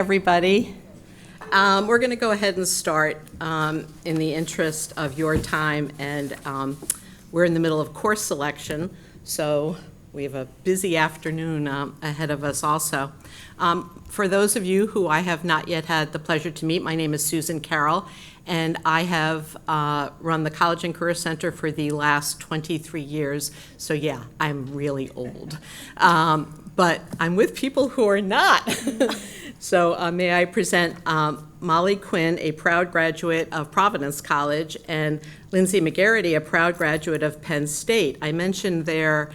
Everybody. We're going to go ahead and start in the interest of your time, and we're in the middle of course selection, so we have a busy afternoon ahead of us also. For those of you who I have not yet had the pleasure to meet, my name is Susan Carroll, and I have run the College and Career Center for the last 23 years, so yeah, I'm really old. But I'm with people who are not. So may I present Molly Quinn, a proud graduate of Providence College, and Lindsay McGarity, a proud graduate of Penn State. I mentioned their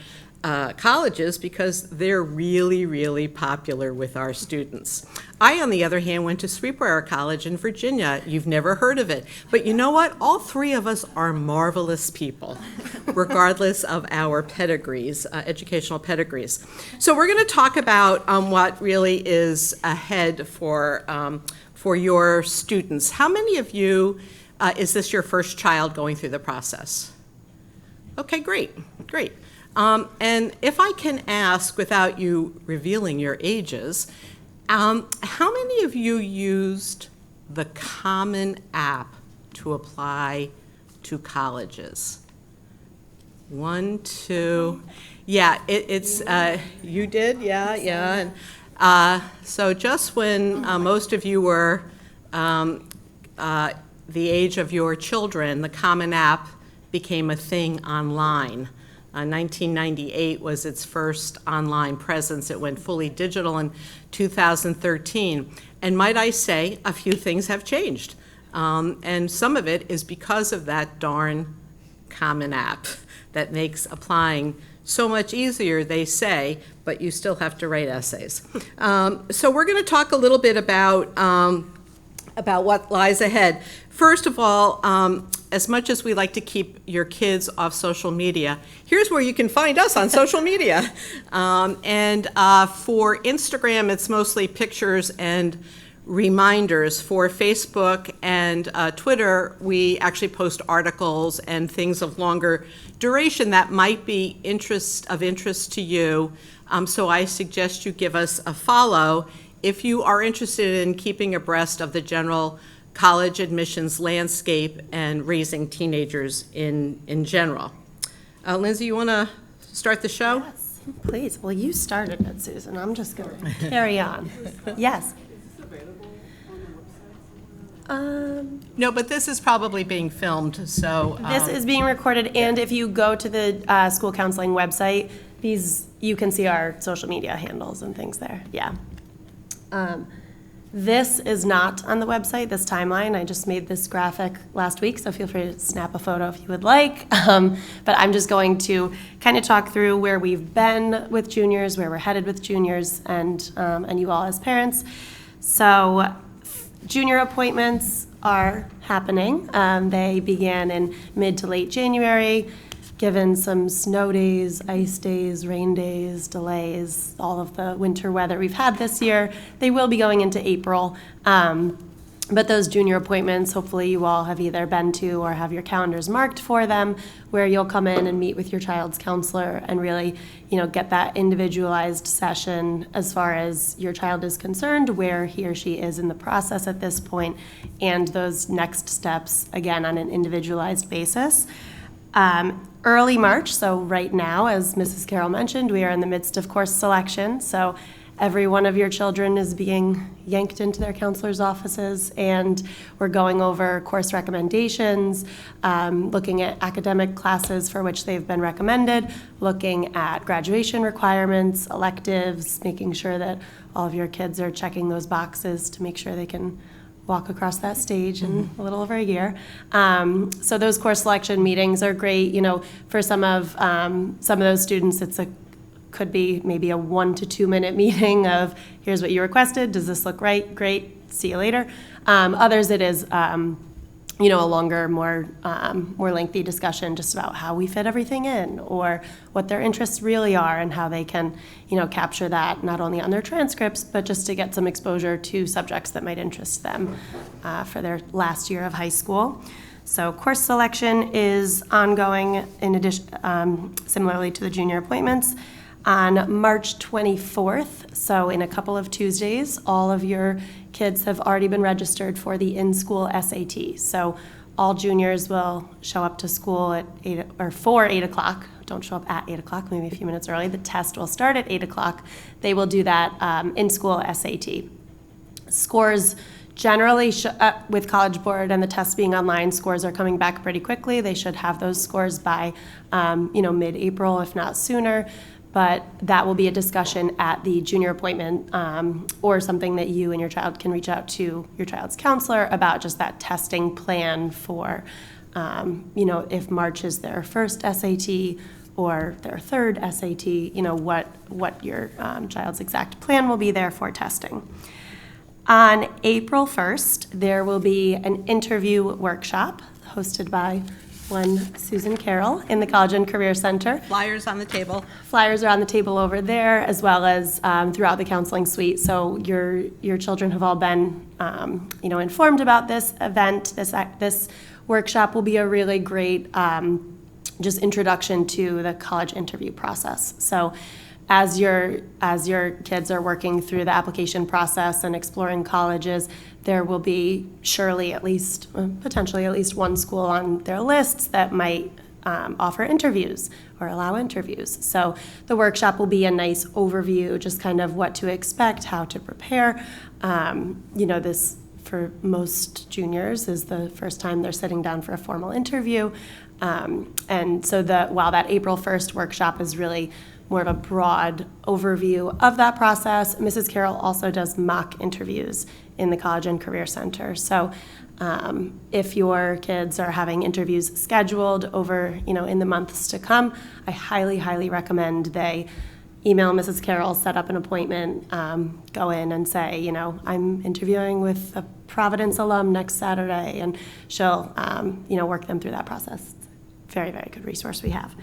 colleges because they're really, really popular with our students. I, on the other hand, went to Sweetbriar College in Virginia. You've never heard of it. But you know what? All three of us are marvelous people, regardless of our pedigrees, educational pedigrees. So we're going to talk about what really is ahead for your students. How many of you, is this your first child going through the process? Okay, great. And if I can ask, without you revealing your ages, how many of you used the Common App to apply to colleges? 1, 2, yeah, it's, you did, yeah. And, so just when most of you were the age of your children, the Common App became a thing online. 1998 was its first online presence. It went fully digital in 2013. And might I say, a few things have changed. And some of it is because of that darn Common App that makes applying so much easier, they say, but you still have to write essays. So we're going to talk a little bit about what lies ahead. First of all, as much as we like to keep your kids off social media, here's where you can find us on social media. And for Instagram, it's mostly pictures and reminders. For Facebook and Twitter, we actually post articles and things of longer duration that might be of interest to you. So I suggest you give us a follow if you are interested in keeping abreast of the general college admissions landscape and raising teenagers in general. Lindsay, you want to start the show? Yes, please. Well, you started it, Susan. I'm just going to carry on. Yes. Is this available on the website? No, but this is probably being filmed, so. This is being recorded, and if you go to the school counseling website, you can see our social media handles and things there. Yeah. This is not on the website, this timeline. I just made this graphic last week, so feel free to snap a photo if you would like. But I'm just going to kind of talk through where we've been with juniors, where we're headed with juniors, and you all as parents. So junior appointments are happening. They began in mid to late January. Given some snow days, ice days, rain days, delays, all of the winter weather we've had this year, they will be going into April. But those junior appointments, hopefully you all have either been to or have your calendars marked for them, where you'll come in and meet with your child's counselor and really, get that individualized session as far as your child is concerned, where he or she is in the process at this point, and those next steps, again, on an individualized basis. Early March, so right now, as Mrs. Carroll mentioned, we are in the midst of course selection. So every one of your children is being yanked into their counselor's offices, and we're going over course recommendations, looking at academic classes for which they've been recommended, looking at graduation requirements, electives, making sure that all of your kids are checking those boxes to make sure they can walk across that stage in a little over a year. So those course selection meetings are great. For some of those students, could be maybe a 1 to 2 minute meeting of here's what you requested. Does this look right? Great. See you later. Others, it is a longer, more lengthy discussion just about how we fit everything in, or what their interests really are and how they can, capture that not only on their transcripts, but just to get some exposure to subjects that might interest them for their last year of high school. So course selection is ongoing in addition, similarly to the junior appointments. On March 24th, so in a couple of Tuesdays, all of your kids have already been registered for the in-school SAT. So all juniors will show up to school at 8 or for 8 o'clock. Don't show up at 8 o'clock, maybe a few minutes early. The test will start at 8 o'clock. They will do that in-school SAT. Scores generally, with College Board and the test being online, scores are coming back pretty quickly. They should have those scores by, mid-April, if not sooner. But that will be a discussion at the junior appointment, or something that you and your child can reach out to your child's counselor about, just that testing plan for, if March is their first SAT or their third SAT, what your child's exact plan will be there for testing. On April 1st, there will be an interview workshop hosted by one Susan Carroll in the College and Career Center. Flyers on the table. Flyers are on the table over there, as well as throughout the counseling suite. So your children have all been, informed about this event. This workshop will be a really great just introduction to the college interview process. So as your kids are working through the application process and exploring colleges, there will be surely potentially at least one school on their lists that might offer interviews or allow interviews. So the workshop will be a nice overview, just kind of what to expect, how to prepare. This for most juniors is the first time they're sitting down for a formal interview. And so while that April 1st workshop is really more of a broad overview of that process, Mrs. Carroll also does mock interviews in the College and Career Center. So if your kids are having interviews scheduled over, in the months to come, I highly, highly recommend they email Mrs. Carroll, set up an appointment, go in and say, I'm interviewing with a Providence alum next Saturday, and she'll, work them through that process. Very, very good resource we have.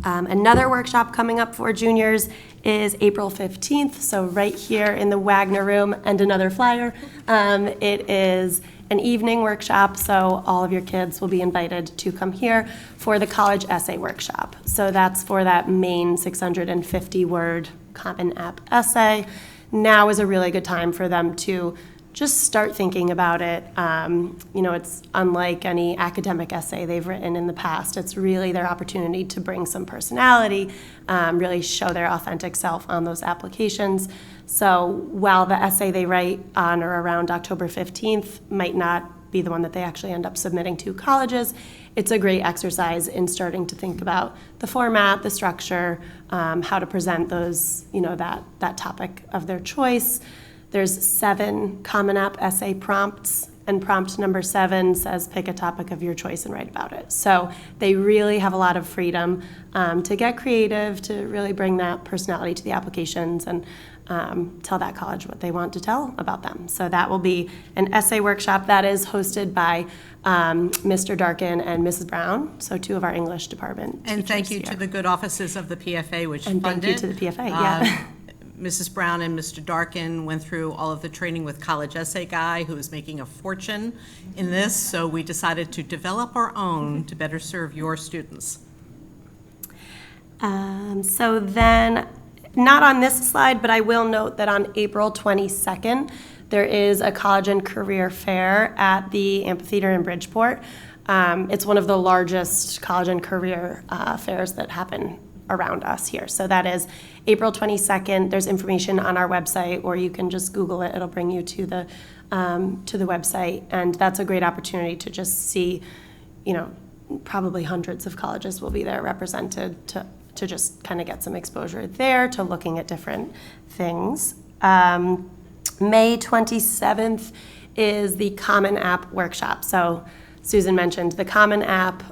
Another workshop coming up for juniors is April 15th, so right here in the Wagner Room, and another flyer. It is an evening workshop, so all of your kids will be invited to come here for the college essay workshop. So that's for that main 650-word Common App essay. Now is a really good time for them to just start thinking about it. It's unlike any academic essay they've written in the past. It's really their opportunity to bring some personality, really show their authentic self on those applications. So while the essay they write on or around October 15th might not be the one that they actually end up submitting to colleges, it's a great exercise in starting to think about the format, the structure, how to present those, that topic of their choice. There's 7 Common App essay prompts, and prompt number 7 says pick a topic of your choice and write about it. So they really have a lot of freedom to get creative, to really bring that personality to the applications and tell that college what they want to tell about them. So that will be an essay workshop that is hosted by Mr. Darkin and Mrs. Brown, so 2 of our English department teachers. And thank you here. to the good offices of the PFA, which And funded. thank you to the PFA, yeah. Mrs. Brown and Mr. Darkin went through all of the training with College Essay Guy, who is making a fortune in this, so we decided to develop our own to better serve your students. So then, not on this slide, but I will note that on April 22nd, there is a college and career fair at the amphitheater in Bridgeport. It's one of the largest college and career fairs that happen around us here. So that is April 22nd. There's information on our website, or you can just Google it. It'll bring you to the website, and that's a great opportunity to just see, probably hundreds of colleges will be there represented to just kind of get some exposure there to looking at different things. May 27th is the Common App workshop. So Susan mentioned the Common App.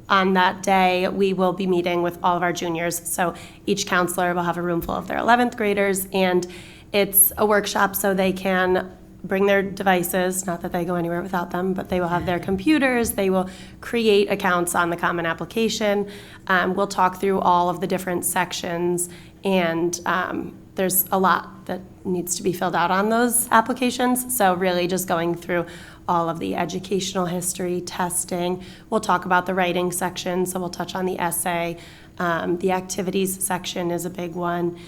On that day, we will be meeting with all of our juniors. So each counselor will have a room full of their 11th graders, and it's a workshop so they can bring their devices, not that they go anywhere without them, but they will have their computers, they will create accounts on the Common Application. We'll talk through all of the different sections, and there's a lot that needs to be filled out on those applications. So really just going through all of the educational history, testing. We'll talk about the writing section, so we'll touch on the essay, The activities section is a big one.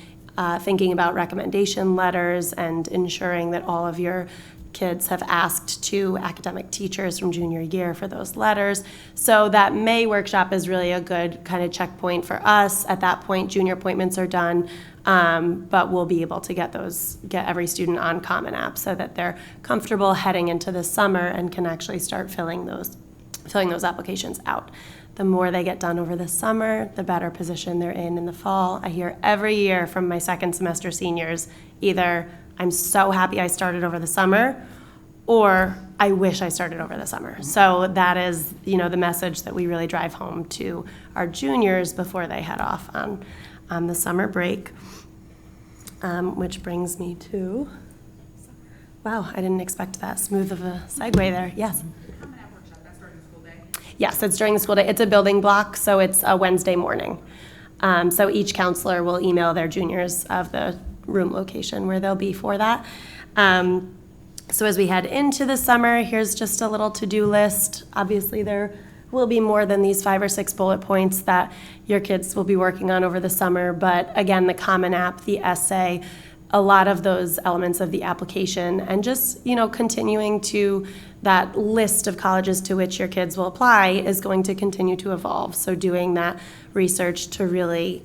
Thinking about recommendation letters and ensuring that all of your kids have asked two academic teachers from junior year for those letters. So that May workshop is really a good kind of checkpoint for us. At that point, junior appointments are done, but we'll be able to get every student on Common App so that they're comfortable heading into the summer and can actually start filling those applications out. The more they get done over the summer, the better position they're in the fall. I hear every year from my second semester seniors, either I'm so happy I started over the summer, or I wish I started over the summer. So that is, the message that we really drive home to our juniors before they head off on the summer break. Which brings me to, wow, I didn't expect that smooth of a segue there. Yes. Common App workshop, that's during the school day? Yes, it's during the school day. It's a building block, so it's a Wednesday morning. So each counselor will email their juniors of the room location where they'll be for that. So as we head into the summer, here's just a little to-do list. Obviously, there will be more than these 5 or 6 bullet points that your kids will be working on over the summer. But again, the Common App, the essay, a lot of those elements of the application, and just, continuing to that list of colleges to which your kids will apply is going to continue to evolve. So doing that research to really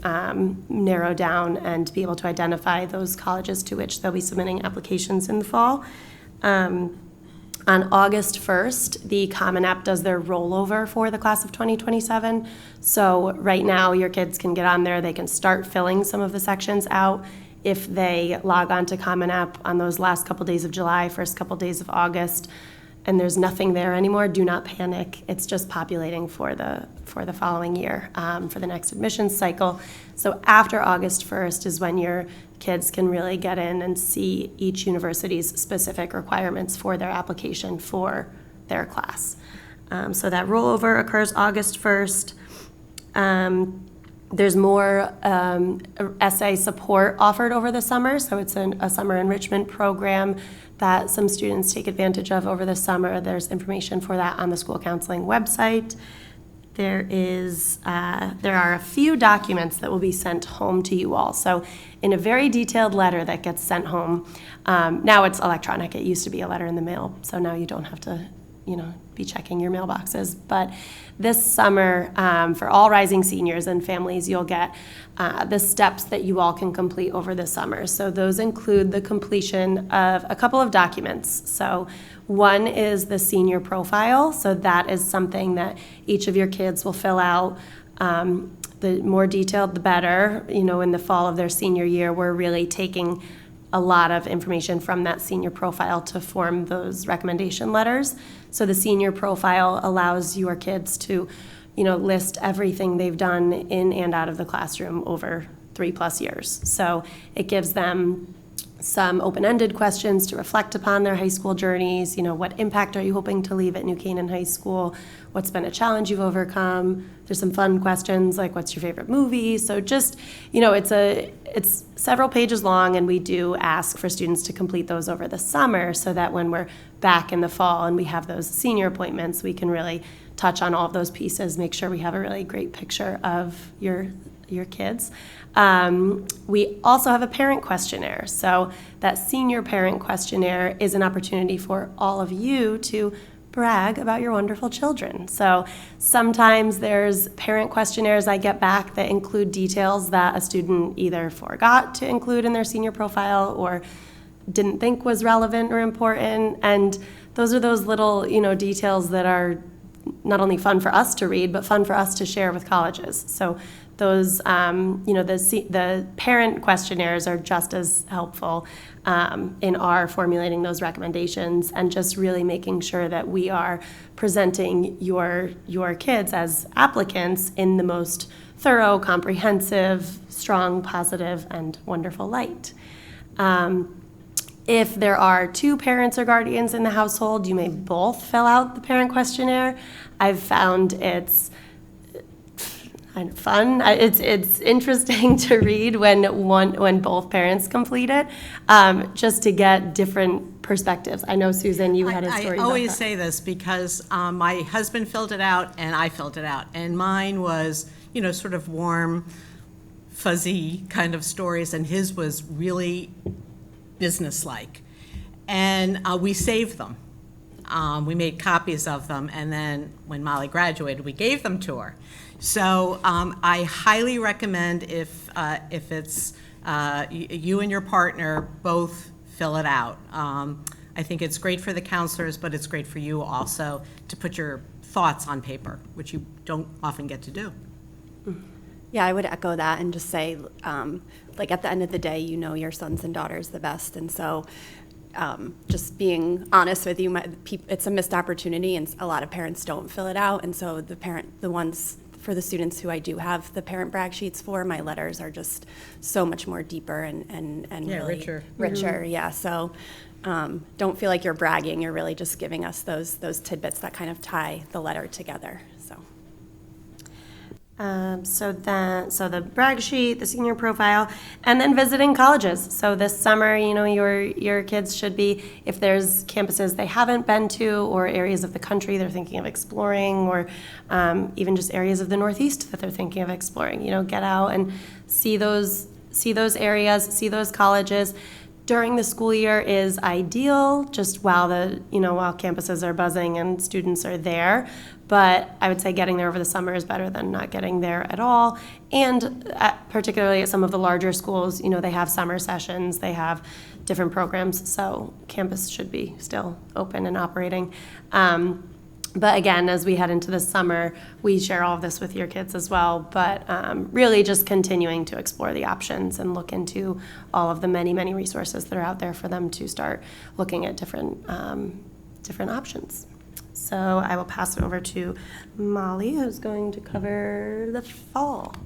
narrow down and be able to identify those colleges to which they'll be submitting applications in the fall. On August 1st, the Common App does their rollover for the class of 2027. So right now, your kids can get on there. They can start filling some of the sections out. If they log on to Common App on those last couple days of July, first couple days of August, and there's nothing there anymore, do not panic. It's just populating for the following year, for the next admissions cycle. So after August 1st is when your kids can really get in and see each university's specific requirements for their application for their class. So that rollover occurs August 1st. There's more essay support offered over the summer, so it's a summer enrichment program that some students take advantage of over the summer. There's information for that on the school counseling website. There are a few documents that will be sent home to you all. So in a very detailed letter that gets sent home, now it's electronic. It used to be a letter in the mail, so now you don't have to be checking your mailboxes. But this summer, for all rising seniors and families, you'll get the steps that you all can complete over the summer. So those include the completion of a couple of documents. So one is the senior profile. So that is something that each of your kids will fill out. The more detailed, the better. In the fall of their senior year, we're really taking a lot of information from that senior profile to form those recommendation letters. So the senior profile allows your kids to, list everything they've done in and out of the classroom over 3+ years. So it gives them some open-ended questions to reflect upon their high school journeys. What impact are you hoping to leave at New Canaan High School? What's been a challenge you've overcome? There's some fun questions like, what's your favorite movie? So just, it's several pages long, and we do ask for students to complete those over the summer so that when we're back in the fall and we have those senior appointments, we can really touch on all of those pieces, make sure we have a really great picture of your kids. We also have a parent questionnaire. So that senior parent questionnaire is an opportunity for all of you to brag about your wonderful children. So sometimes there's parent questionnaires I get back that include details that a student either forgot to include in their senior profile or didn't think was relevant or important. And those are those little, details that are not only fun for us to read, but fun for us to share with colleges. So those, the parent questionnaires are just as helpful in our formulating those recommendations and just really making sure that we are presenting your kids as applicants in the most thorough, comprehensive, strong, positive, and wonderful light. If there are 2 parents or guardians in the household, you may both fill out the parent questionnaire. I've found it's kind of fun. It's interesting to read when both parents complete it, just to get different perspectives. I know, Susan, you had a story about that. I always say this because my husband filled it out and I filled it out, and mine was sort of warm, fuzzy kind of stories, and his was really businesslike. And we saved them. We made copies of them, and then when Molly graduated, we gave them to her. So I highly recommend if it's you and your partner both fill it out. I think it's great for the counselors, but it's great for you also to put your thoughts on paper, which you don't often get to do. Yeah, I would echo that and just say, like, at the end of the day, you know your sons and daughters the best. And so just being honest with you, it's a missed opportunity, and a lot of parents don't fill it out. And so the ones for the students who I do have the parent brag sheets for, my letters are just so much more deeper and Yeah, really richer. richer, yeah. So don't feel like you're bragging. You're really just giving us those tidbits that kind of tie the letter together. So. So the brag sheet, the senior profile, and then visiting colleges. So this summer, your kids should be, if there's campuses they haven't been to or areas of the country they're thinking of exploring, or even just areas of the Northeast that they're thinking of exploring, get out and see those areas, see those colleges. During the school year is ideal, just while while campuses are buzzing and students are there. But I would say getting there over the summer is better than not getting there at all. And particularly at some of the larger schools, they have summer sessions, they have different programs, so campus should be still open and operating. But again, as we head into the summer, we share all of this with your kids as well. But really just continuing to explore the options and look into all of the many, many resources that are out there for them to start looking at different options. So I will pass it over to Molly, who's going to cover the fall.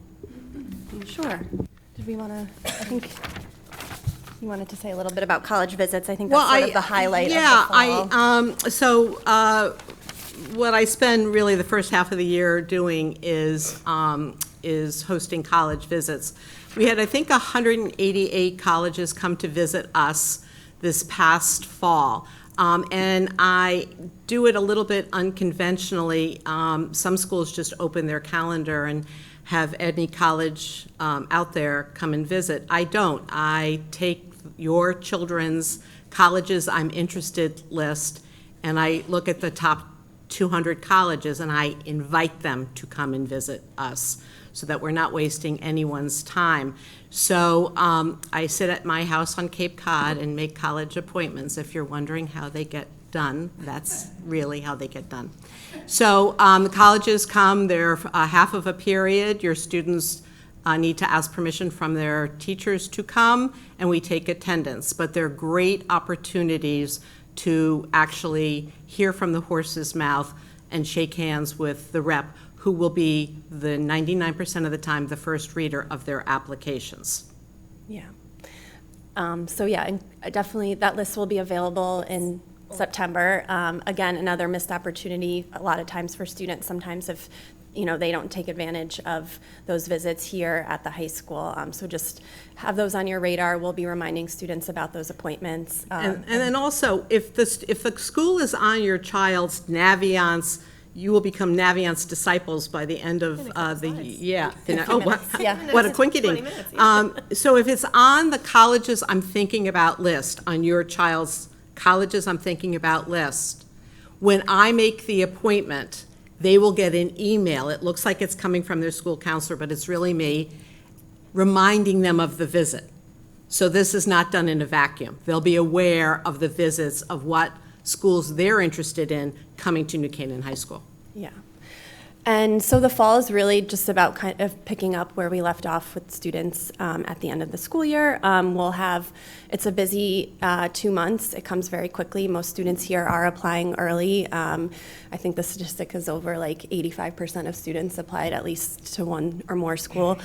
Sure. Did we want to, I think you wanted to say a little bit about college visits. I think that's sort of the highlight of the fall. What I spend really the first half of the year doing is hosting college visits. We had, I think, 188 colleges come to visit us this past fall. And I do it a little bit unconventionally. Some schools just open their calendar and have any college out there come and visit. I don't. I take your children's colleges I'm interested list, and I look at the top 200 colleges, and I invite them to come and visit us so that we're not wasting anyone's time. So I sit at my house on Cape Cod and make college appointments. If you're wondering how they get done, that's really how they get done. So the colleges come, they're half of a period. Your students need to ask permission from their teachers to come, and we take attendance. But they're great opportunities to actually hear from the horse's mouth and shake hands with the rep, who will be the 99% of the time the first reader of their applications. Yeah. And definitely that list will be available in September. Again, another missed opportunity a lot of times for students. Sometimes if they don't take advantage of those visits here at the high school. So just have those on your radar. We'll be reminding students about those appointments. And then also, if the school is on your child's Naviance, you will become Naviance disciples by the end of the year. What a quinkydink. So if it's on the colleges I'm thinking about list, on your child's colleges I'm thinking about list, when I make the appointment, they will get an email. It looks like it's coming from their school counselor, but it's really me, reminding them of the visit. So this is not done in a vacuum. They'll be aware of the visits of what schools they're interested in coming to New Canaan High School. Yeah. And so the fall is really just about kind of picking up where we left off with students at the end of the school year. It's a busy 2 months. It comes very quickly. Most students here are applying early. I think the statistic is over like 85% of students applied at least to one or more school.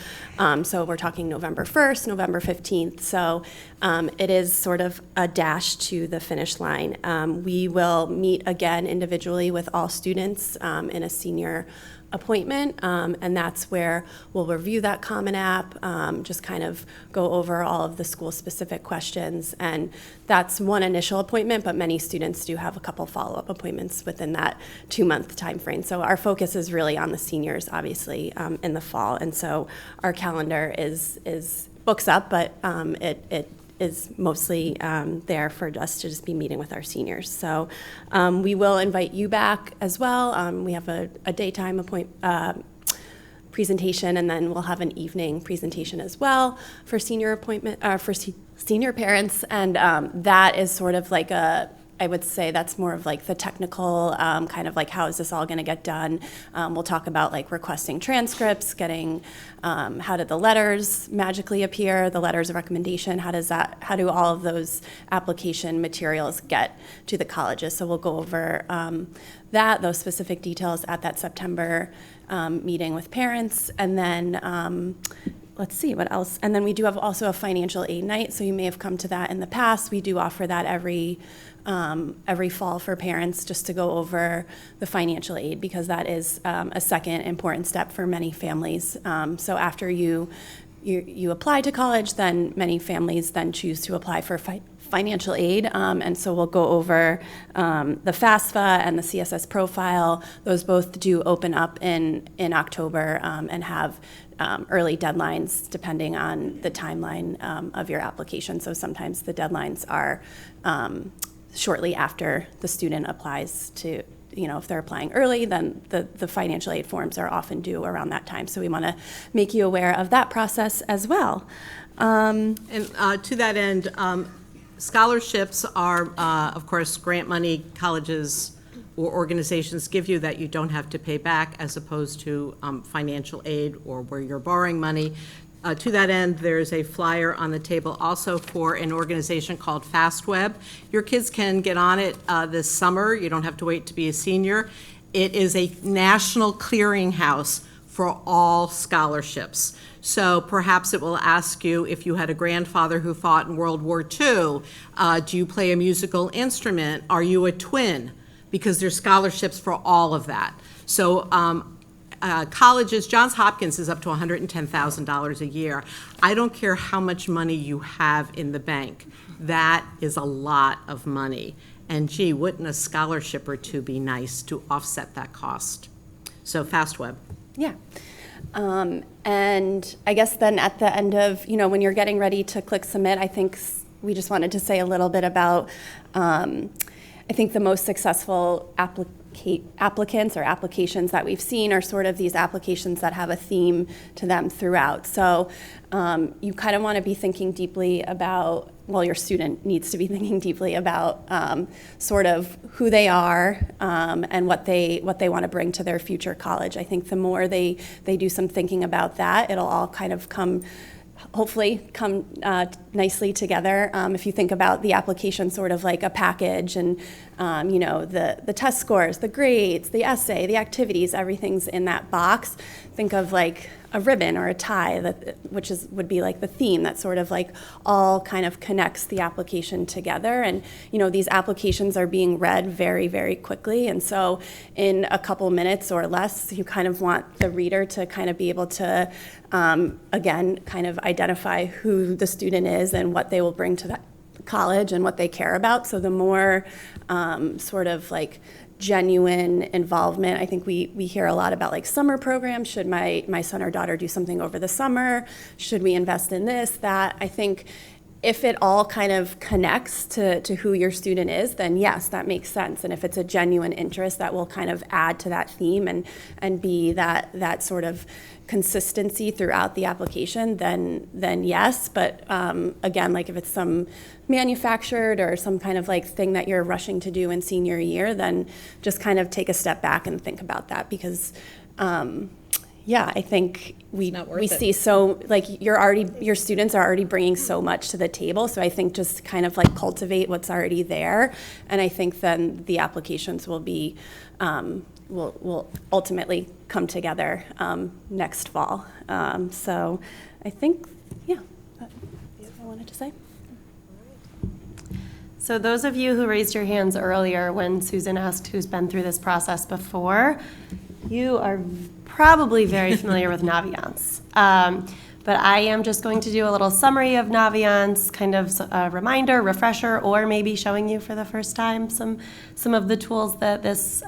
So we're talking November 1st, November 15th. So it is sort of a dash to the finish line. We will meet again individually with all students in a senior appointment, and that's where we'll review that Common App, just kind of go over all of the school-specific questions, and that's one initial appointment, but many students do have a couple follow-up appointments within that 2-month time frame. So our focus is really on the seniors, obviously, in the fall, and so our calendar is books up, but it is mostly there for us to just be meeting with our seniors. So we will invite you back as well. We have a daytime presentation, and then we'll have an evening presentation as well for senior senior parents, and that is sort of like I would say that's more of like the technical kind of like how is this all going to get done. We'll talk about like requesting transcripts, getting how did the letters magically appear, the letters of recommendation, how do all of those application materials get to the colleges. So we'll go over those specific details at that September meeting with parents, and then let's see, what else? And then we do have also a financial aid night, so you may have come to that in the past. We do offer that every fall for parents, just to go over the financial aid, because that is a second important step for many families. So after you apply to college, then many families then choose to apply for financial aid, and so we'll go over the FAFSA and the CSS profile. Those both do open up in October and have early deadlines depending on the timeline of your application. So sometimes the deadlines are shortly after the student applies to, if they're applying early, then the financial aid forms are often due around that time. So we want to make you aware of that process as well. And to that end, scholarships are, of course, grant money colleges or organizations give you that you don't have to pay back, as opposed to financial aid or where you're borrowing money. To that end, there's a flyer on the table also for an organization called FastWeb. Your kids can get on it this summer. You don't have to wait to be a senior. It is a national clearinghouse for all scholarships. So perhaps it will ask you if you had a grandfather who fought in World War II, do you play a musical instrument? Are you a twin? Because there's scholarships for all of that. So colleges, Johns Hopkins is up to $110,000 a year. I don't care how much money you have in the bank. That is a lot of money. And gee, wouldn't a scholarship or two be nice to offset that cost? So FastWeb. Yeah. And I guess then at the end of, when you're getting ready to click submit, I think we just wanted to say a little bit about, I think the most successful applicants or applications that we've seen are sort of these applications that have a theme to them throughout. So you kind of want to be thinking deeply about, your student needs to be thinking deeply about sort of who they are and what they want to bring to their future college. I think the more they do some thinking about that, it'll all kind of hopefully come nicely together. If you think about the application sort of like a package, and the test scores, the grades, the essay, the activities, everything's in that box. Think of like a ribbon or a tie, which would be like the theme that sort of like all kind of connects the application together. And these applications are being read very, very quickly, and so in a couple minutes or less, you kind of want the reader to kind of be able to again kind of identify who the student is and what they will bring to that college and what they care about. So the more sort of like genuine involvement. I think we hear a lot about like summer programs. Should my son or daughter do something over the summer? Should we invest in this, that? I think if it all kind of connects to who your student is, then yes, that makes sense. And if it's a genuine interest, that will kind of add to that theme and be that sort of consistency throughout the application, then yes. But again, like if it's some manufactured or some kind of like thing that you're rushing to do in senior year, then just kind of take a step back and think about that, because I think we see so like your students are already bringing so much to the table. So I think just kind of like cultivate what's already there, and I think then the applications will be will ultimately come together next fall. So I think that's what I wanted to say. So those of you who raised your hands earlier when Susan asked who's been through this process before, You are probably very familiar with Naviance. But I am just going to do a little summary of Naviance, kind of a reminder, refresher, or maybe showing you for the first time some of the tools that this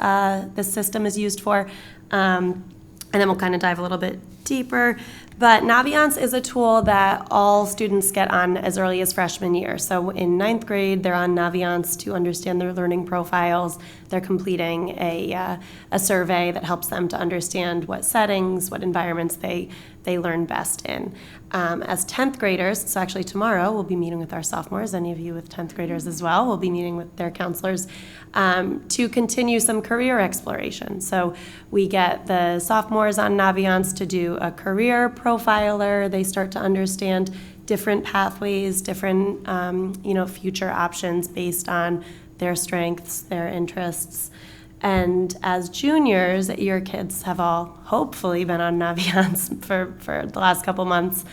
system is used for. And then we'll kind of dive a little bit deeper. But Naviance is a tool that all students get on as early as freshman year. So in 9th grade, they're on Naviance to understand their learning profiles. They're completing a survey that helps them to understand what settings, what environments they learn best in. As 10th graders, so actually tomorrow we'll be meeting with our sophomores, any of you with 10th graders as well, we'll be meeting with their counselors to continue some career exploration. So we get the sophomores on Naviance to do a career profiler. They start to understand different pathways, different future options based on their strengths, their interests. And as juniors, your kids have all hopefully been on Naviance for the last couple months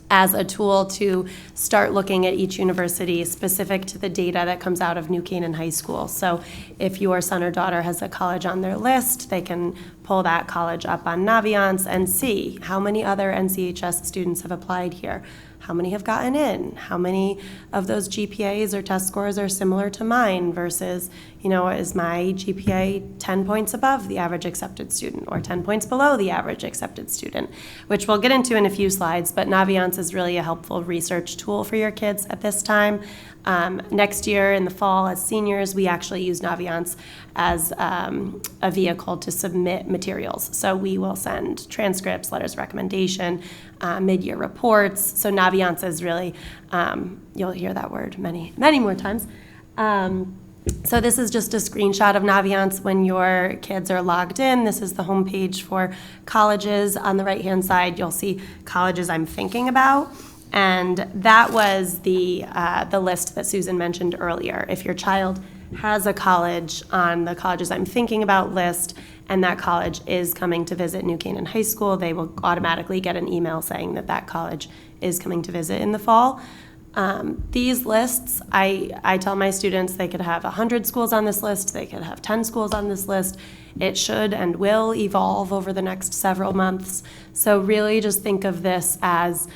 as a tool to start looking at each university specific to the data that comes out of New Canaan High School. So if your son or daughter has a college on their list, they can pull that college up on Naviance and see how many other NCHS students have applied here. How many have gotten in? How many of those GPAs or test scores are similar to mine versus, is my GPA 10 points above the average accepted student or 10 points below the average accepted student, which we'll get into in a few slides, but Naviance is really a helpful research tool for your kids at this time. Next year in the fall as seniors, we actually use Naviance as a vehicle to submit materials. So we will send transcripts, letters of recommendation, mid-year reports. So Naviance is really, you'll hear that word many, many more times. So this is just a screenshot of Naviance when your kids are logged in. This is the homepage for colleges. On the right-hand side, you'll see colleges I'm thinking about. And that was the list that Susan mentioned earlier. If your child has a college on the colleges I'm thinking about list, and that college is coming to visit New Canaan High School, they will automatically get an email saying that that college is coming to visit in the fall. These lists, I tell my students they could have 100 schools on this list, they could have 10 schools on this list. It should and will evolve over the next several months. So really just think of this as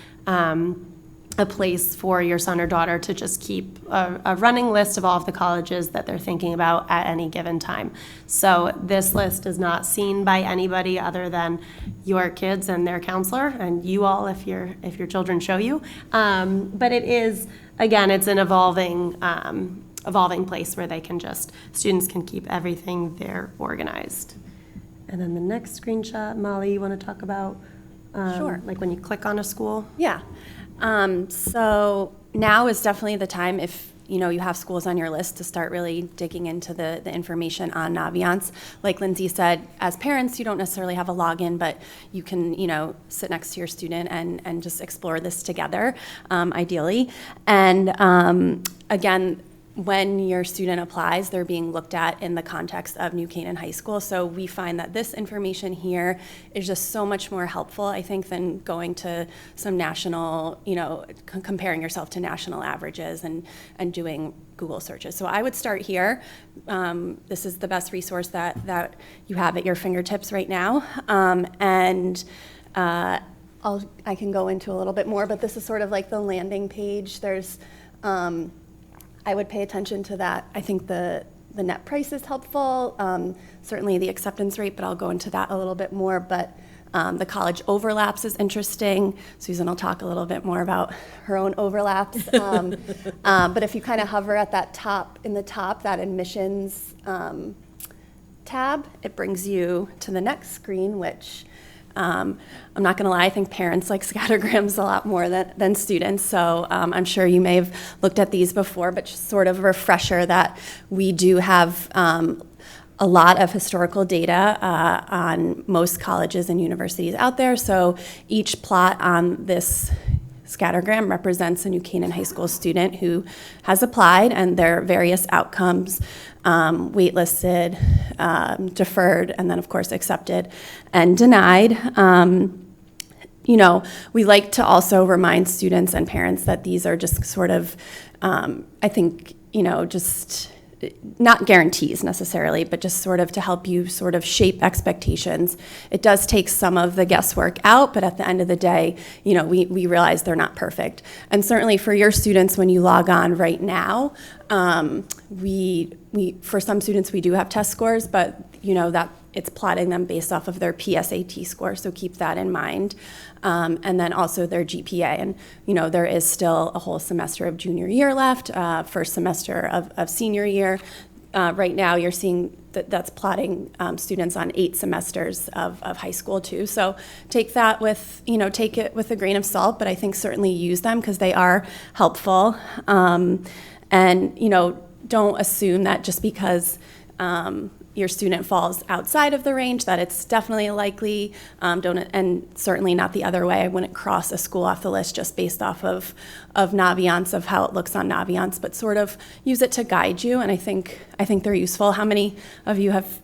a place for your son or daughter to just keep a running list of all of the colleges that they're thinking about at any given time. So this list is not seen by anybody other than your kids and their counselor, and you all if your children show you. But it is, again, it's an evolving place where students can keep everything there organized. And then the next screenshot, Molly, you want to talk about Sure. like when you click on a school? Yeah. So now is definitely the time if you have schools on your list to start really digging into the information on Naviance. Like Lindsay said, as parents, you don't necessarily have a login, but you can, sit next to your student and just explore this together, ideally. And again, when your student applies, they're being looked at in the context of New Canaan High School. So we find that this information here is just so much more helpful, I think, than going to some national, comparing yourself to national averages and doing Google searches. So I would start here. This is the best resource that you have at your fingertips right now. I can go into a little bit more, but this is sort of like the landing page. There's I would pay attention to that. I think the net price is helpful, certainly the acceptance rate, but I'll go into that a little bit more. But the college overlaps is interesting. Susan will talk a little bit more about her own overlaps. But if you kind of hover at that that admissions tab, it brings you to the next screen, which I'm not going to lie, I think parents like scattergrams a lot more than students, so I'm sure you may have looked at these before, but just sort of a refresher that we do have a lot of historical data on most colleges and universities out there, so each plot on this scattergram represents a New Canaan High School student who has applied and their various outcomes, waitlisted, deferred, and then of course accepted and denied. We like to also remind students and parents that these are just sort of, I think, just not guarantees necessarily, but just sort of to help you sort of shape expectations. It does take some of the guesswork out, but at the end of the day, we realize they're not perfect. And certainly for your students, when you log on right now, we for some students, we do have test scores, but that it's plotting them based off of their PSAT score, so keep that in mind. And then also their GPA. And, there is still a whole semester of junior year left, first semester of senior year. Right now, you're seeing that's plotting students on 8 semesters of high school, too. So take that with, take it with a grain of salt, but I think certainly use them because they are helpful. And, don't assume that just because your student falls outside of the range, that it's definitely likely, and certainly not the other way. I wouldn't cross a school off the list just based off of Naviance, of how it looks on Naviance, but sort of use it to guide you, and I think they're useful. How many of you have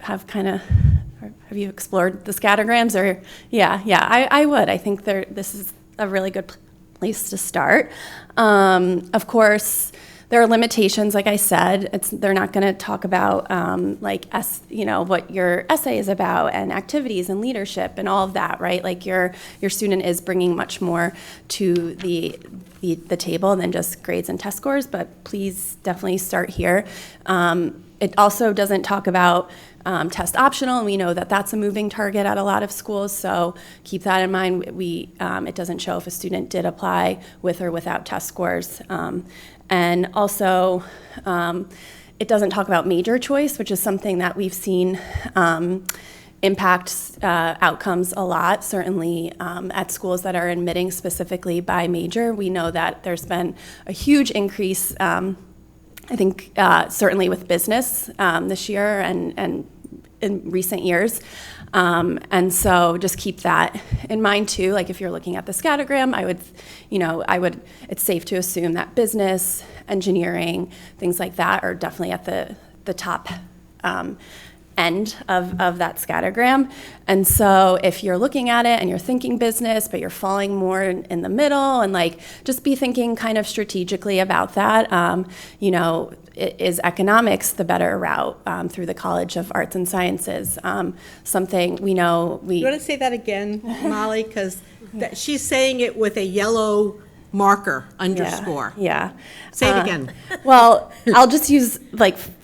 you explored the scattergrams? Or I would. I think this is a really good place to start. Of course, there are limitations, like I said. They're not going to talk about what your essay is about and activities and leadership and all of that, right? Like your student is bringing much more to the table than just grades and test scores, but please definitely start here. It also doesn't talk about test optional, and we know that that's a moving target at a lot of schools, so keep that in mind. It doesn't show if a student did apply with or without test scores. And also, it doesn't talk about major choice, which is something that we've seen impacts outcomes a lot, certainly at schools that are admitting specifically by major. We know that there's been a huge increase, I think, certainly with business this year and in recent years. And so just keep that in mind too. Like if you're looking at the scattergram, it's safe to assume that business, engineering, things like that are definitely at the top end of that scattergram. And so if you're looking at it and you're thinking business, but you're falling more in the middle, and just be thinking kind of strategically about that. Is economics the better route through the College of Arts and Sciences? Something we know You want to say that again, Molly? Because she's saying it with a yellow marker underscore. Yeah. Say it again. Well, I'll just use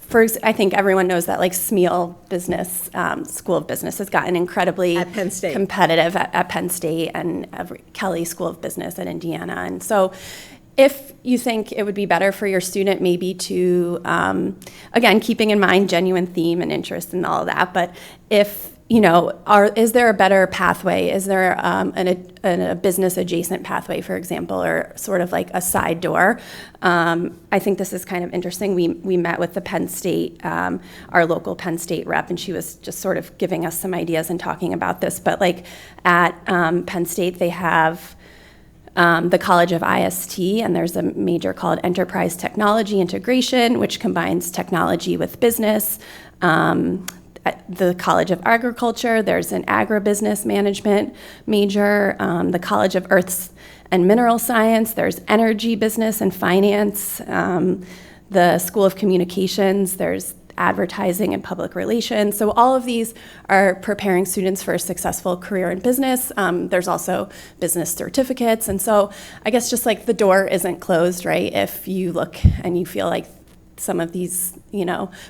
first, I think everyone knows that Smeal Business School of Business has gotten incredibly At Penn State. competitive at Penn State, and Kelly School of Business at Indiana. And so if you think it would be better for your student maybe to, again, keeping in mind genuine theme and interest and all of that, but if is there a better pathway? Is there a business adjacent pathway, for example, or sort of like a side door? I think this is kind of interesting. We met with the Penn State, our local Penn State rep, and she was just sort of giving us some ideas and talking about this. But at Penn State, they have the College of IST, and there's a major called Enterprise Technology Integration, which combines technology with business. At the College of Agriculture, there's an agribusiness management major. The College of Earth and Mineral Science, there's energy business and finance. The School of Communications, there's advertising and public relations. So all of these are preparing students for a successful career in business. There's also business certificates. And so I guess just the door isn't closed, right? If you look and you feel like some of these,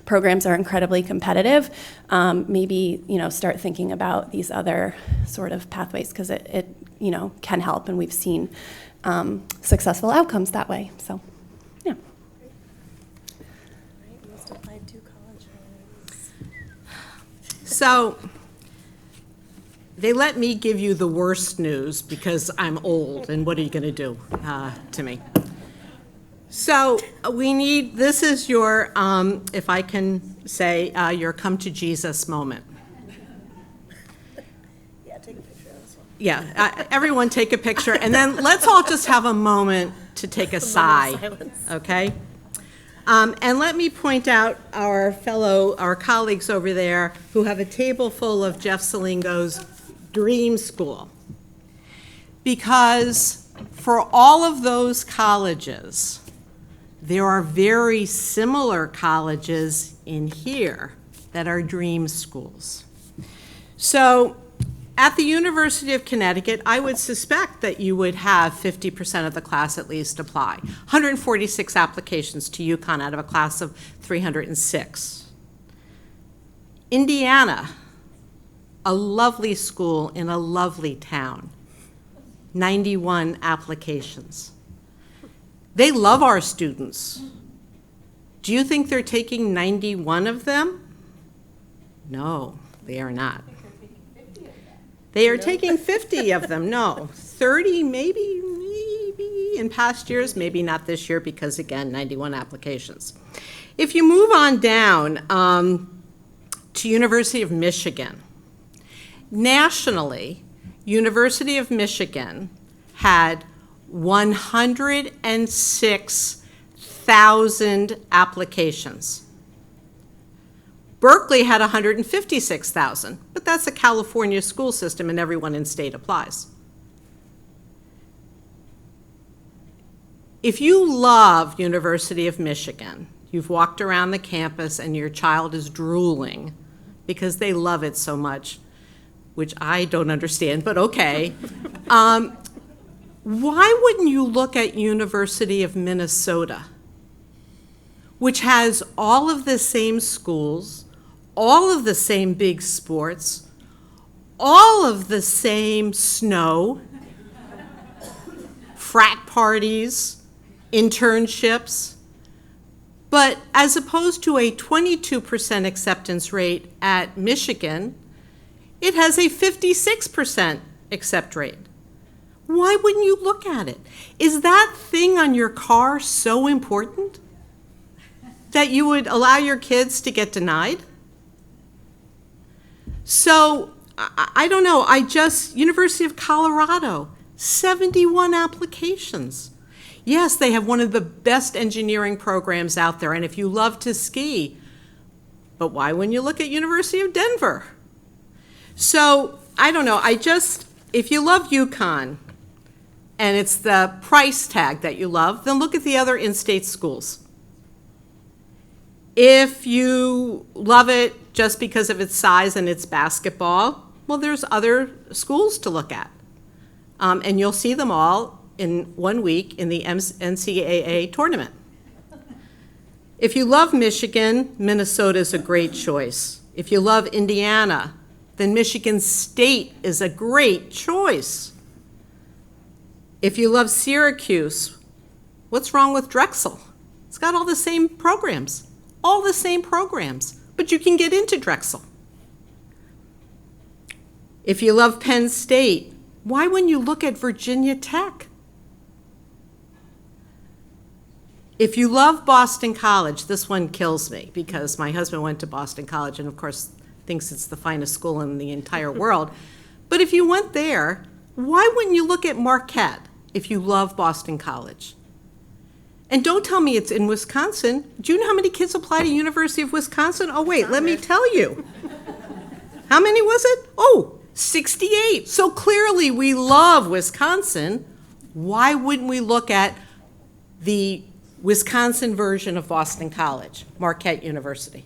programs are incredibly competitive, maybe, start thinking about these other sort of pathways, because it can help, and we've seen successful outcomes that way. So, yeah. Most applied to colleges. So they let me give you the worst news because I'm old, and what are you going to do to me? So this is your, if I can say, your come to Jesus moment. Yeah, take a picture of this one. Yeah, everyone take a picture, and then let's all just have a moment to take a sigh, okay? And let me point out our colleagues over there who have a table full of Jeff Salingo's Dream School. Because for all of those colleges there are very similar colleges in here that are dream schools. So at the University of Connecticut, I would suspect that you would have 50% of the class at least apply. 146 applications to UConn out of a class of 306. Indiana, a lovely school in a lovely town, 91 applications. They love our students. Do you think they're taking 91 of them? No, they are not. They are taking 50 of them, no. 30 maybe in past years, maybe not this year because, again, 91 applications. If you move on down to University of Michigan, nationally, University of Michigan had 106,000 applications. Berkeley had 156,000, but that's a California school system and everyone in state applies. If you love University of Michigan, you've walked around the campus and your child is drooling because they love it so much, which I don't understand, but okay. Why wouldn't you look at University of Minnesota, which has all of the same schools, all of the same big sports, all of the same snow, frat parties, internships, but as opposed to a 22% acceptance rate at Michigan, it has a 56% accept rate. Why wouldn't you look at it? Is that thing on your car so important that you would allow your kids to get denied? So, I don't know, University of Colorado, 71 applications. Yes, they have one of the best engineering programs out there, and if you love to ski, but why wouldn't you look at University of Denver? So, I don't know, if you love UConn, and it's the price tag that you love, then look at the other in-state schools. If you love it just because of its size and its basketball, well, there's other schools to look at. And you'll see them all in 1 week in the NCAA tournament. If you love Michigan, Minnesota is a great choice. If you love Indiana, then Michigan State is a great choice. If you love Syracuse, what's wrong with Drexel? It's got all the same programs, but you can get into Drexel. If you love Penn State, why wouldn't you look at Virginia Tech? If you love Boston College, this one kills me because my husband went to Boston College and of course thinks it's the finest school in the entire world. But if you went there, why wouldn't you look at Marquette if you love Boston College? And don't tell me it's in Wisconsin. Do you know how many kids apply to University of Wisconsin? Oh wait, let me tell you. How many was it? Oh, 68. So clearly we love Wisconsin. Why wouldn't we look at the Wisconsin version of Boston College, Marquette University?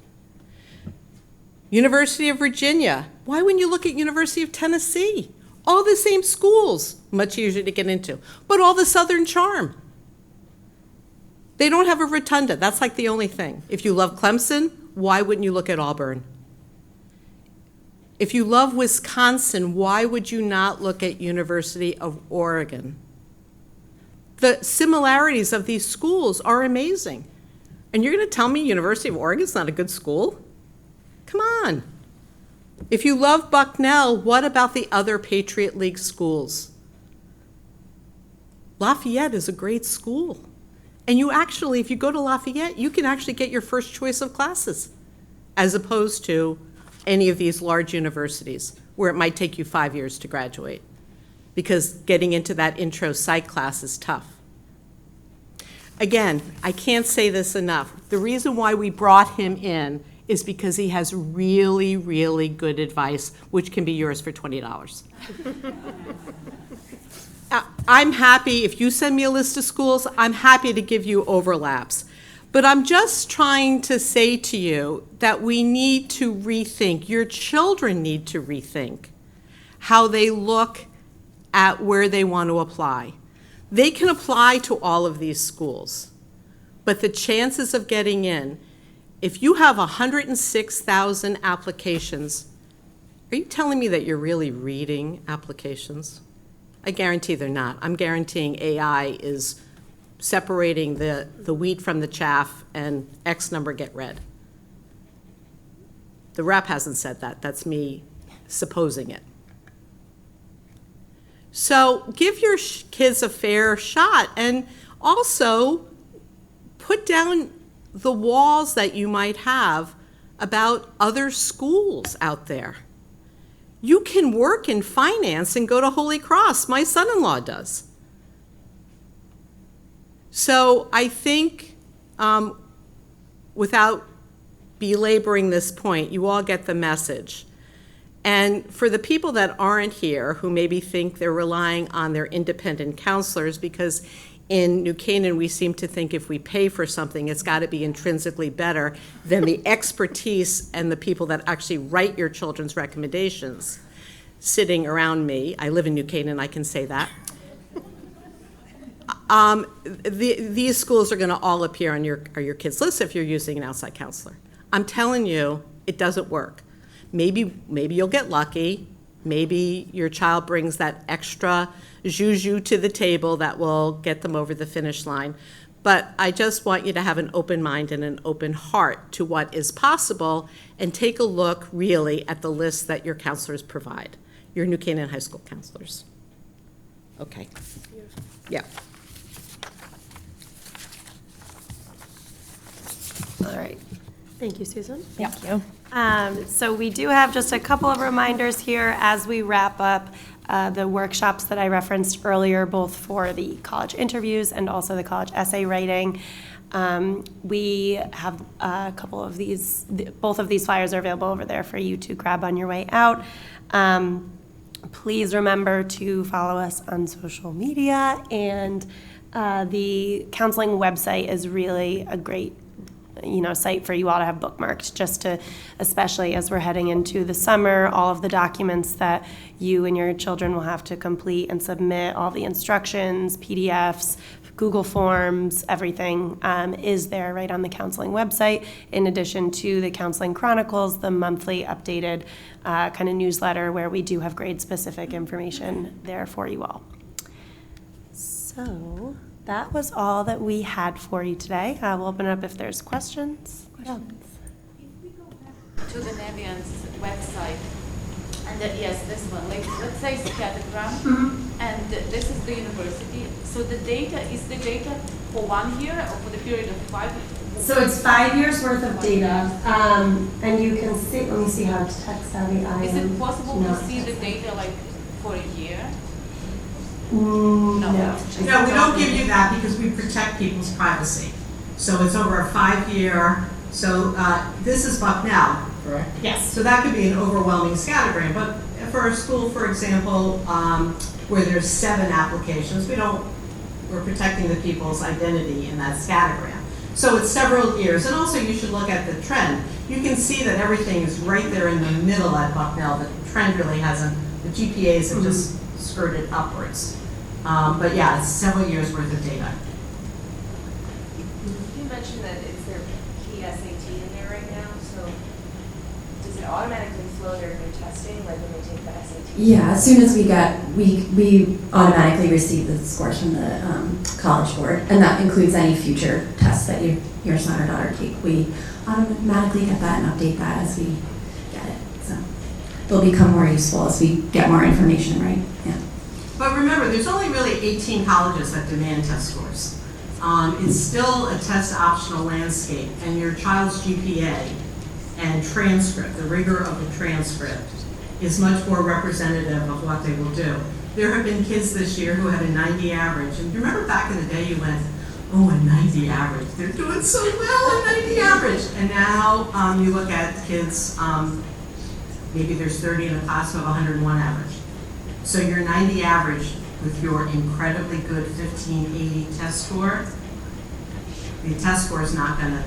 University of Virginia. Why wouldn't you look at University of Tennessee? All the same schools, much easier to get into, but all the Southern charm. They don't have a rotunda. That's like the only thing. If you love Clemson, why wouldn't you look at Auburn? If you love Wisconsin, why would you not look at University of Oregon? The similarities of these schools are amazing. And you're going to tell me University of Oregon is not a good school? Come on. If you love Bucknell, what about the other Patriot League schools? Lafayette is a great school. And you actually, if you go to Lafayette, you can actually get your first choice of classes, as opposed to any of these large universities where it might take you 5 years to graduate, because getting into that intro psych class is tough. Again, I can't say this enough. The reason why we brought him in is because he has really, really good advice, which can be yours for $20. I'm happy, if you send me a list of schools, I'm happy to give you overlaps. But I'm just trying to say to you that we need to rethink, your children need to rethink how they look at where they want to apply. They can apply to all of these schools, but the chances of getting in, if you have 106,000 applications, are you telling me that you're really reading applications? I guarantee they're not. I'm guaranteeing AI is separating the wheat from the chaff and X number get read. The rep hasn't said that. That's me supposing it. So give your kids a fair shot, and also put down the walls that you might have about other schools out there. You can work in finance and go to Holy Cross. My son-in-law does. So I think, without belaboring this point, you all get the message. And for the people that aren't here, who maybe think they're relying on their independent counselors, because in New Canaan we seem to think if we pay for something, it's got to be intrinsically better than the expertise and the people that actually write your children's recommendations sitting around me. I live in New Canaan, I can say that. These schools are going to all appear on your kids' list if you're using an outside counselor. I'm telling you, it doesn't work. Maybe you'll get lucky. Maybe your child brings that extra juju to the table that will get them over the finish line. But I just want you to have an open mind and an open heart to what is possible, and take a look really at the list that your counselors provide, your New Canaan High School counselors. Okay. Yeah. All right. Thank you, Susan. Thank you. So we do have just a couple of reminders here as we wrap up the workshops that I referenced earlier, both for the college interviews and also the college essay writing. We have a couple of these, both of these flyers are available over there for you to grab on your way out. Please remember to follow us on social media, and the counseling website is really a great site for you all to have bookmarked, just to, especially as we're heading into the summer, all of the documents that you and your children will have to complete and submit, all the instructions, PDFs, Google Forms, everything is there right on the counseling website, in addition to the Counseling Chronicles, the monthly updated kind of newsletter where we do have grade-specific information there for you all. So that was all that we had for you today. We'll open it up if there's questions. If we go back to the Nevian's website, and yes, this one, like, let's say scattergram, and this is the university, so the data, is the data for 1 year or for the period of 5 years? So it's 5 years worth of data, and you can see, let me see how tech savvy I am. Is it possible No. to see the data like for a year? No. No, we don't give you that because we protect people's privacy. So it's over a 5-year, so this is Bucknell, correct? Yes. So that could be an overwhelming scattergram, but for a school, for example, where there's 7 applications, we're protecting the people's identity in that scattergram. So it's several years, and also you should look at the trend. You can see that everything is right there in the middle at Bucknell. The trend really hasn't, the GPAs have just skirted upwards. But yeah, it's several years worth of data. You mentioned that it's their PSAT in there right now, so does it automatically flow their testing, like when they take the SAT? Yeah, as soon as we automatically receive the scores from the college board, and that includes any future tests that your son or daughter take. We automatically get that and update that as we get it. So they'll become more useful as we get more information, right? Yeah. But remember, there's only really 18 colleges that demand test scores. It's still a test optional landscape, and your child's GPA and transcript, the rigor of the transcript, is much more representative of what they will do. There have been kids this year who had a 90 average, and you remember back in the day you went, oh, a 90 average, they're doing so well, a 90 average. And now you look at kids, maybe there's 30 in a class of 101 average. So your 90 average with your incredibly good 1580 test score, the test score is not going to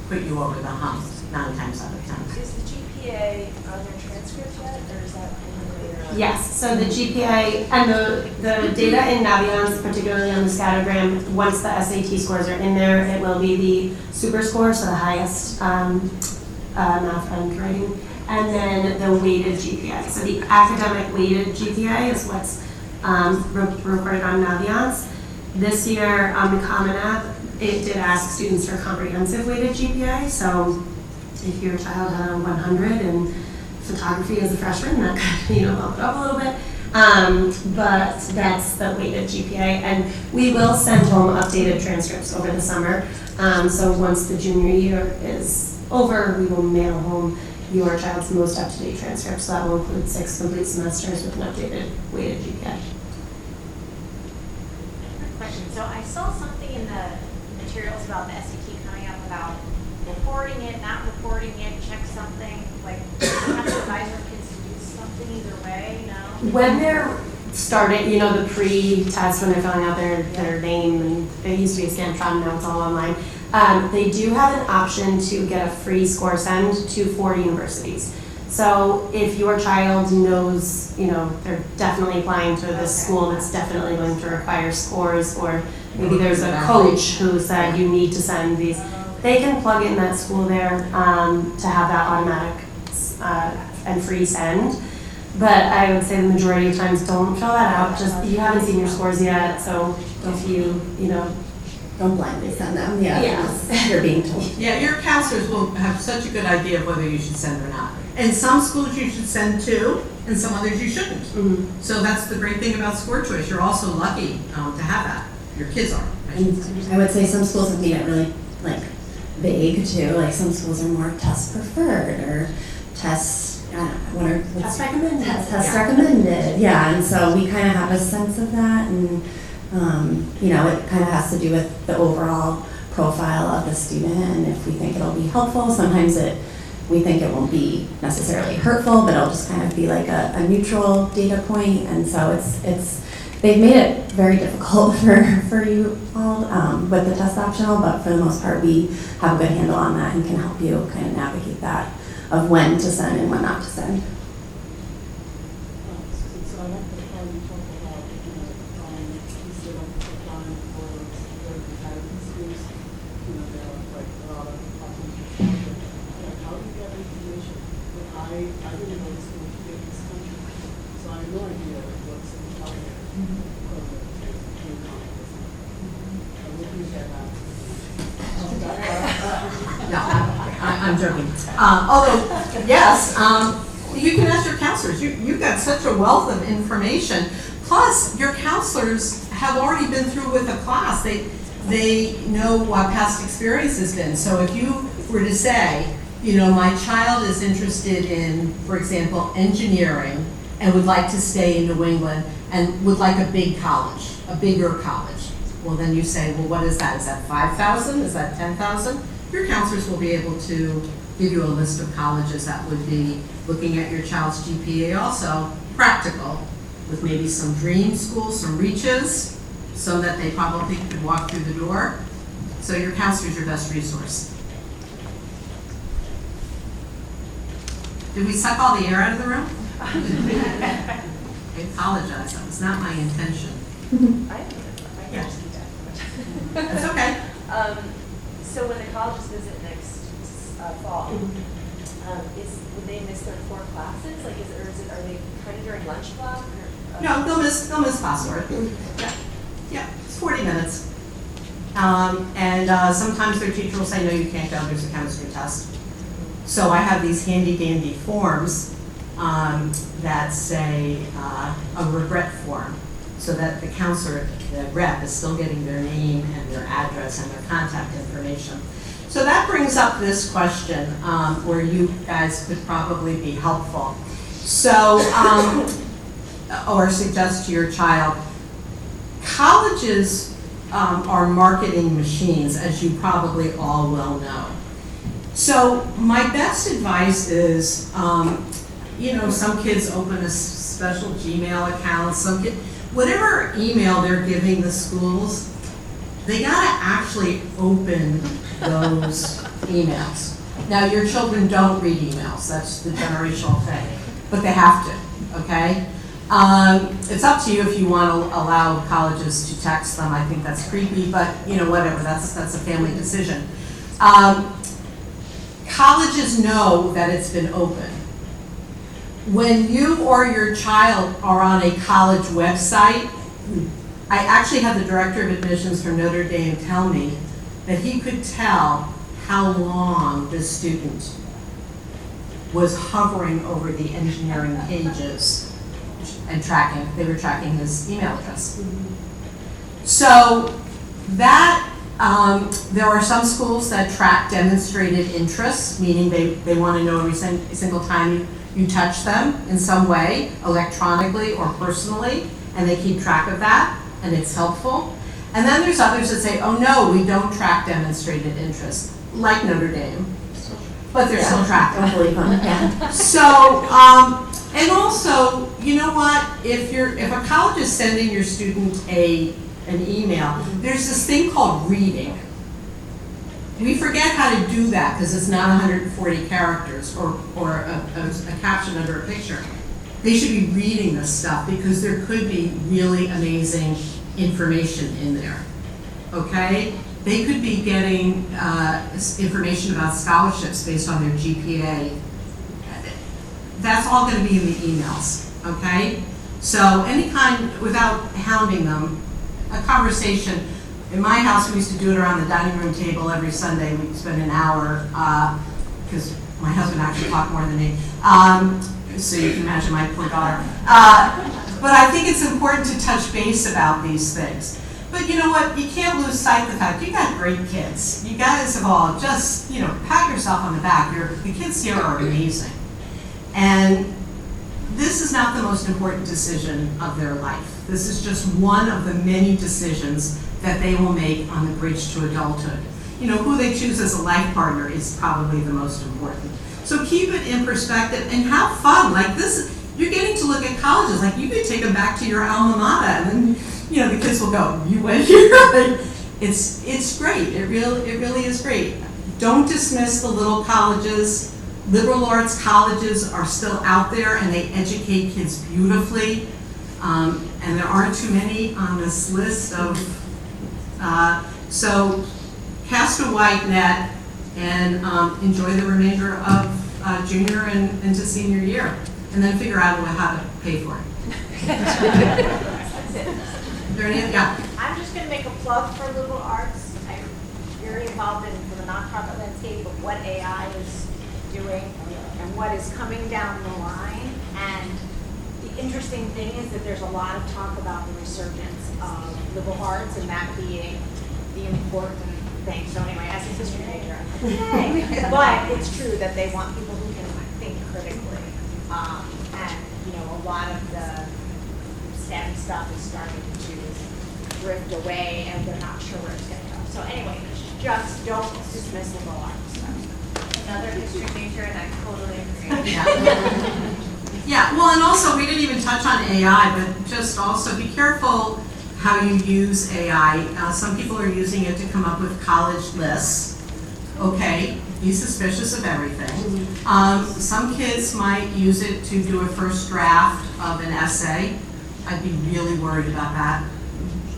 put you over the hump 9 times out of 10. Is the GPA on their transcript yet, or is that later on? Yes, so the GPA and the data in Naviance, particularly on the scattergram, once the SAT scores are in there, it will be the super score, so the highest math and writing, and then the weighted GPA. So the academic weighted GPA is what's recorded on Naviance. This year on the Common App, it did ask students for comprehensive weighted GPA, so if your child had a 100 in photography as a freshman, that could, bump it up a little bit. But that's the weighted GPA, and we will send home updated transcripts over the summer. So once the junior year is over, we will mail home your child's most up-to-date transcripts. So that will include 6 complete semesters with an updated weighted GPA. Question. So I saw something in the materials about the SAT coming up about reporting it, not reporting it, check something, like you have to advise our kids to do something either way, no? When they're starting, the pre-test, when they're filling out their name, and it used to be a Scantron, now it's all online, they do have an option to get a free score send to 4 universities. So if your child knows, they're definitely applying to this school that's definitely going to require scores, or maybe there's a coach who said you need to send these, they can plug in that school there to have that automatic and free send. But I would say the majority of times don't fill that out. Just you haven't seen your scores yet, so if you Don't blindly send them, yeah. You're being told. Yeah, your counselors will have such a good idea of whether you should send or not. And some schools you should send to, and some others you shouldn't. Mm-hmm. So that's the great thing about Score Choice. You're also lucky to have that. Your kids are, I should say. I would say some schools have made it really vague too. Like some schools are more test preferred or test. Test recommended. Test recommended. Yeah, and so we kind of have a sense of that, and it kind of has to do with the overall profile of the student, and if we think it'll be helpful. Sometimes we think it won't be necessarily hurtful, but it'll just kind of be like a neutral data point, and so they've made it very difficult for you all with the test optional, but for the most part, we have a good handle on that and can help you kind of navigate that of when to send and when not to send. So I like the part you talked about, instead of applying for very competitive schools, there are a lot of opportunities out there. How do you get information? I didn't know this school in this country, so I have no idea what's out there. No, I'm joking. Although, yes, you can ask your counselors. You've got such a wealth of information. Plus, your counselors have already been through with a class. They know what past experience has been. So if you were to say, my child is interested in, for example, engineering and would like to stay in New England and would like a big college, a bigger college. Well, then you say, well, what is that? Is that 5,000? Is that 10,000? Your counselors will be able to give you a list of colleges that would be looking at your child's GPA also, practical, with maybe some dream schools, some reaches, so that they probably could walk through the door. So your counselor's your best resource. Did we suck all the air out of the room? I apologize, that was not my intention. Yeah. That's okay. So when the colleges visit next fall, would they miss their 4 classes? Are they kind of during lunch block? No, they'll miss classwork. Yeah, it's 40 minutes. And sometimes their teacher will say, no, you can't go, there's a chemistry test. So I have these handy dandy forms that say a regret form, so that the counselor, the rep, is still getting their name and their address and their contact information. So that brings up this question where you guys could probably be helpful. So, or suggest to your child, colleges are marketing machines, as you probably all well know. So my best advice is, some kids open a special Gmail account, whatever email they're giving the schools, they gotta actually open those emails. Now, your children don't read emails, that's the generational thing, but they have to, okay? It's up to you if you want to allow colleges to text them. I think that's creepy, but whatever, that's a family decision. Colleges know that it's been open. When you or your child are on a college website, I actually had the director of admissions from Notre Dame tell me that he could tell how long this student was hovering over the engineering pages and they were tracking his email address. So that, there are some schools that track demonstrated interest, meaning they want to know every single time you touch them in some way, electronically or personally, and they keep track of that, and it's helpful. And then there's others that say, oh no, we don't track demonstrated interest, like Notre Dame, but they're still tracking. Don't believe them, yeah. So, and also, you know what? If a college is sending your student an email, there's this thing called reading. We forget how to do that because it's not 140 characters or a caption under a picture. They should be reading this stuff because there could be really amazing information in there, okay? They could be getting information about scholarships based on their GPA. That's all going to be in the emails, okay? So any kind, without hounding them, a conversation. In my house, we used to do it around the dining room table every Sunday. We'd spend an hour, because my husband actually talked more than me. So you can imagine my poor daughter. But I think it's important to touch base about these things. But you know what? You can't lose sight of the fact you got great kids. You guys have all just, pat yourself on the back. The kids here are amazing. And this is not the most important decision of their life. This is just one of the many decisions that they will make on the bridge to adulthood. Who they choose as a life partner is probably the most important. So keep it in perspective and have fun. Like this, you're getting to look at colleges. Like you could take them back to your alma mater and then, the kids will go, you went here? It's great. It really is great. Don't dismiss the little colleges. Liberal arts colleges are still out there and they educate kids beautifully. And there aren't too many on this list of, so cast a wide net and enjoy the remainder of junior and into senior year. And then figure out how to pay for it. That's it. Is there any, yeah? I'm just going to make a plug for liberal arts. I'm very involved in the nonprofit landscape of what AI is doing and what is coming down the line. And the interesting thing is that there's a lot of talk about the resurgence of liberal arts and that being the important thing. So anyway, as a history major, yay! But it's true that they want people who can think critically. And a lot of the STEM stuff is starting to drift away, and they're not sure where it's going to go. So anyway, just don't dismiss liberal arts. Another history major, and I totally agree. Yeah, well, and also we didn't even touch on AI, but just also be careful how you use AI. Some people are using it to come up with college lists. Okay, be suspicious of everything. Some kids might use it to do a first draft of an essay. I'd be really worried about that.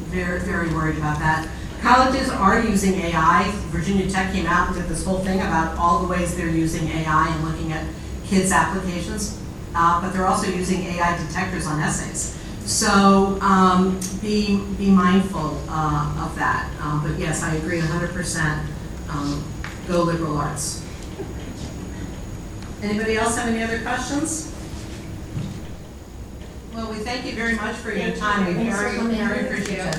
Very, very worried about that. Colleges are using AI. Virginia Tech came out and did this whole thing about all the ways they're using AI and looking at kids' applications. But they're also using AI detectors on essays. So be mindful of that. But yes, I agree 100%. Go liberal arts. Anybody else have any other questions? Well, we thank you very much for your time. We very appreciate it.